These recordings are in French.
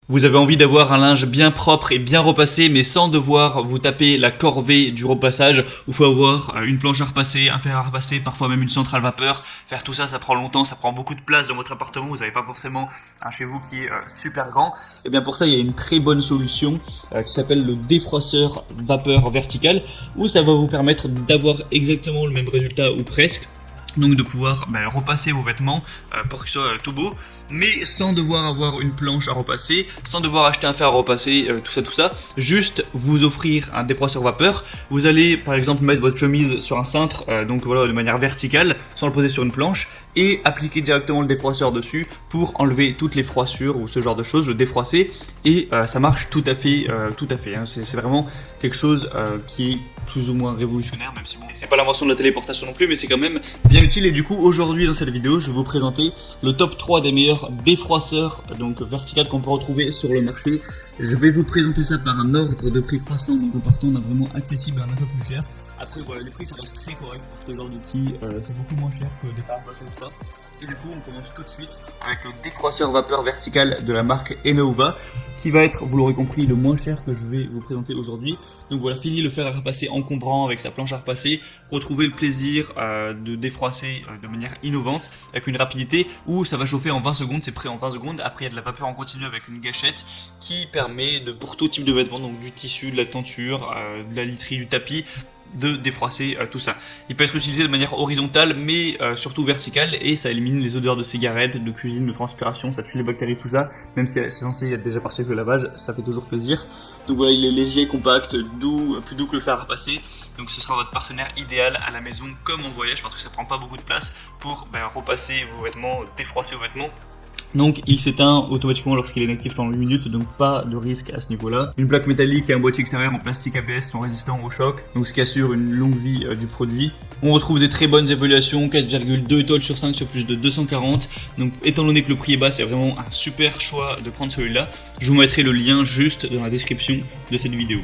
Vous avez envie d'avoir un linge bien propre et bien repassé, mais sans devoir vous taper la corvée du repassage, où il faut avoir une planche à repasser, un fer à repasser, parfois même une centrale vapeur. Faire tout ça, ça prend longtemps, ça prend beaucoup de place dans votre appartement, vous n'avez pas forcément un chez vous qui est super grand. Et bien pour ça, il y a une très bonne solution qui s'appelle le défroisseur vapeur vertical, où ça va vous permettre d'avoir exactement le même résultat ou presque. Donc de pouvoir repasser vos vêtements pour qu'ils soient tout beaux, mais sans devoir avoir une planche à repasser, sans devoir acheter un fer à repasser, tout ça, juste vous offrir un défroisseur vapeur. Vous allez par exemple mettre votre chemise sur un cintre, donc voilà, de manière verticale, sans le poser sur une planche, et appliquer directement le défroisseur dessus pour enlever toutes les froissures ou ce genre de choses, le défroisser, et ça marche tout à fait, hein. C'est vraiment quelque chose qui est plus ou moins révolutionnaire, même si bon, c'est pas l'invention de la téléportation non plus, mais c'est quand même bien utile. Et du coup aujourd'hui dans cette vidéo je vais vous présenter le top 3 des meilleurs défroisseurs donc vertical qu'on peut retrouver sur le marché. Je vais vous présenter ça par un ordre de prix croissant, donc en partant d'un vraiment accessible à un peu plus cher. Après voilà, les prix ça reste très correct pour ce genre d'outil, c'est beaucoup moins cher que des fer passés ou ça. Et du coup on commence tout de suite avec le défroisseur vapeur vertical de la marque Enova, qui va être, vous l'aurez compris, le moins cher que je vais vous présenter aujourd'hui. Donc voilà, fini le fer à repasser encombrant avec sa planche à repasser, retrouvez le plaisir de défroisser de manière innovante avec une rapidité où ça va chauffer en 20 secondes, c'est prêt en 20 secondes. Après il y a de la vapeur en continu avec une gâchette qui permet pour tout type de vêtements, donc du tissu, de la tenture, de la literie, du tapis, de défroisser tout ça. Il peut être utilisé de manière horizontale mais surtout verticale, et ça élimine les odeurs de cigarettes, de cuisine, de transpiration, ça tue les bactéries, tout ça. Même si c'est censé être déjà parti avec le lavage, ça fait toujours plaisir. Donc voilà, il est léger, compact, doux, plus doux que le fer à repasser. Donc ce sera votre partenaire idéal à la maison comme en voyage, parce que ça prend pas beaucoup de place pour repasser vos vêtements, défroisser vos vêtements. Donc il s'éteint automatiquement lorsqu'il est inactif pendant 8 minutes, donc pas de risque à ce niveau-là. Une plaque métallique et un boîtier extérieur en plastique ABS sont résistants au choc, donc ce qui assure une longue vie du produit. On retrouve des très bonnes évaluations, 4,2 étoiles sur 5 sur plus de 240. Donc étant donné que le prix est bas, c'est vraiment un super choix de prendre celui-là. Je vous mettrai le lien juste dans la description de cette vidéo.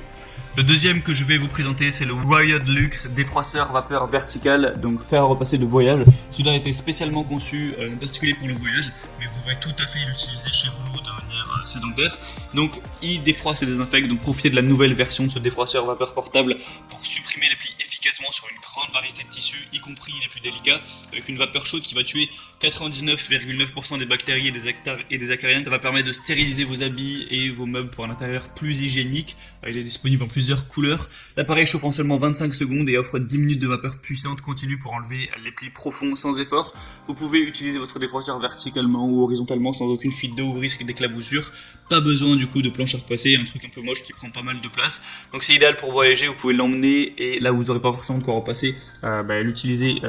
Le deuxième que je vais vous présenter, c'est le Wired Luxe défroisseur vapeur vertical, donc fer à repasser de voyage. Celui-là a été spécialement conçu en particulier pour le voyage, mais vous pouvez tout à fait l'utiliser chez vous de manière sédentaire. Donc il défroisse et désinfecte, donc profitez de la nouvelle version de ce défroisseur vapeur portable pour supprimer les plis efficacement sur une grande variété de tissus, y compris les plus délicats, avec une vapeur chaude qui va tuer 99,9% des bactéries et des acariens. Ça va permettre de stériliser vos habits et vos meubles pour un intérieur plus hygiénique. Il est disponible en plusieurs couleurs. L'appareil chauffe en seulement 25 secondes et offre 10 minutes de vapeur puissante continue pour enlever les plis profonds sans effort. Vous pouvez utiliser votre défroisseur verticalement ou horizontalement sans aucune fuite d'eau ou risque d'éclaboussure. Pas besoin du coup de planche à repasser, un truc un peu moche qui prend pas mal de place. Donc c'est idéal pour voyager, vous pouvez l'emmener et là où vous n'aurez pas forcément de quoi repasser, l'utiliser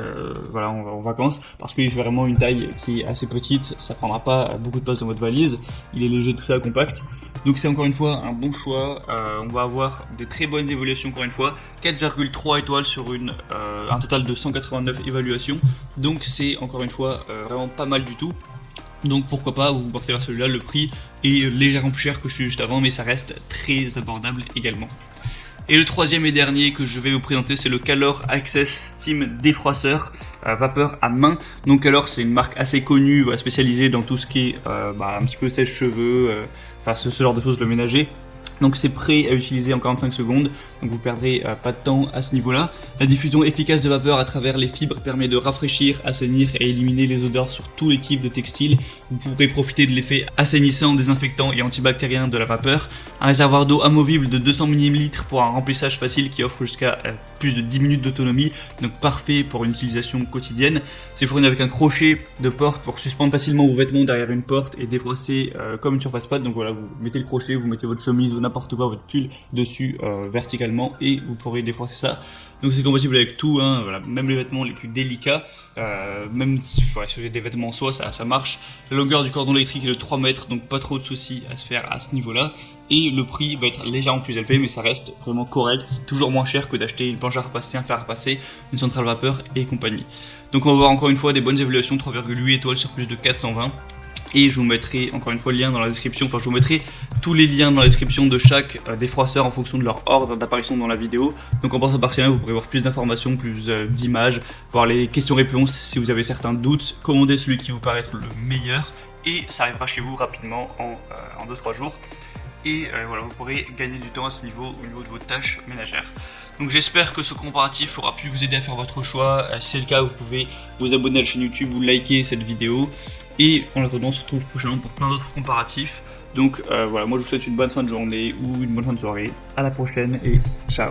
voilà, en vacances, parce qu'il fait vraiment une taille qui est assez petite, ça prendra pas beaucoup de place dans votre valise, il est léger, tout ça, compact. Donc c'est encore une fois un bon choix. On va avoir des très bonnes évaluations encore une fois, 4,3 étoiles sur un total de 189 évaluations, donc c'est encore une fois vraiment pas mal du tout. Donc pourquoi pas vous porter vers celui-là, le prix est légèrement plus cher que celui juste avant, mais ça reste très abordable également. Et le troisième et dernier que je vais vous présenter, c'est le Calor Access Steam défroisseur vapeur à main. Donc Calor, c'est une marque assez connue, spécialisée dans tout ce qui est un petit peu sèche-cheveux, ce genre de choses, le ménager. Donc c'est prêt à utiliser en 45 secondes, donc vous perdrez pas de temps à ce niveau-là. La diffusion efficace de vapeur à travers les fibres permet de rafraîchir, assainir et éliminer les odeurs sur tous les types de textiles. Vous pourrez profiter de l'effet assainissant, désinfectant et antibactérien de la vapeur. Un réservoir d'eau amovible de 200 ml pour un remplissage facile qui offre jusqu'à plus de 10 minutes d'autonomie, donc parfait pour une utilisation quotidienne. C'est fourni avec un crochet de porte pour suspendre facilement vos vêtements derrière une porte et défroisser comme une surface plate. Donc voilà, vous mettez le crochet, vous mettez votre chemise ou n'importe quoi, votre pull dessus verticalement et vous pourrez défroisser ça. Donc c'est compatible avec tout, hein, voilà, même les vêtements les plus délicats, même si vous avez des vêtements en soie, ça marche. La longueur du cordon électrique est de 3 mètres, donc pas trop de soucis à se faire à ce niveau-là. Et le prix va être légèrement plus élevé, mais ça reste vraiment correct. C'est toujours moins cher que d'acheter une planche à repasser, un fer à repasser, une centrale vapeur et compagnie. Donc on va voir encore une fois des bonnes évaluations, 3,8 étoiles sur plus de 420. Et je vous mettrai encore une fois le lien dans la description, je vous mettrai tous les liens dans la description de chaque défroisseur en fonction de leur ordre d'apparition dans la vidéo. Donc en passant par ces liens, vous pourrez voir plus d'informations, plus d'images, voir les questions-réponses si vous avez certains doutes, commandez celui qui vous paraît être le meilleur et ça arrivera chez vous rapidement en 2-3 jours. Et voilà, vous pourrez gagner du temps à ce niveau, au niveau de vos tâches ménagères. Donc j'espère que ce comparatif aura pu vous aider à faire votre choix. Si c'est le cas, vous pouvez vous abonner à la chaîne YouTube ou liker cette vidéo. Et en attendant, on se retrouve prochainement pour plein d'autres comparatifs. Donc voilà, moi je vous souhaite une bonne fin de journée ou une bonne fin de soirée. À la prochaine et ciao.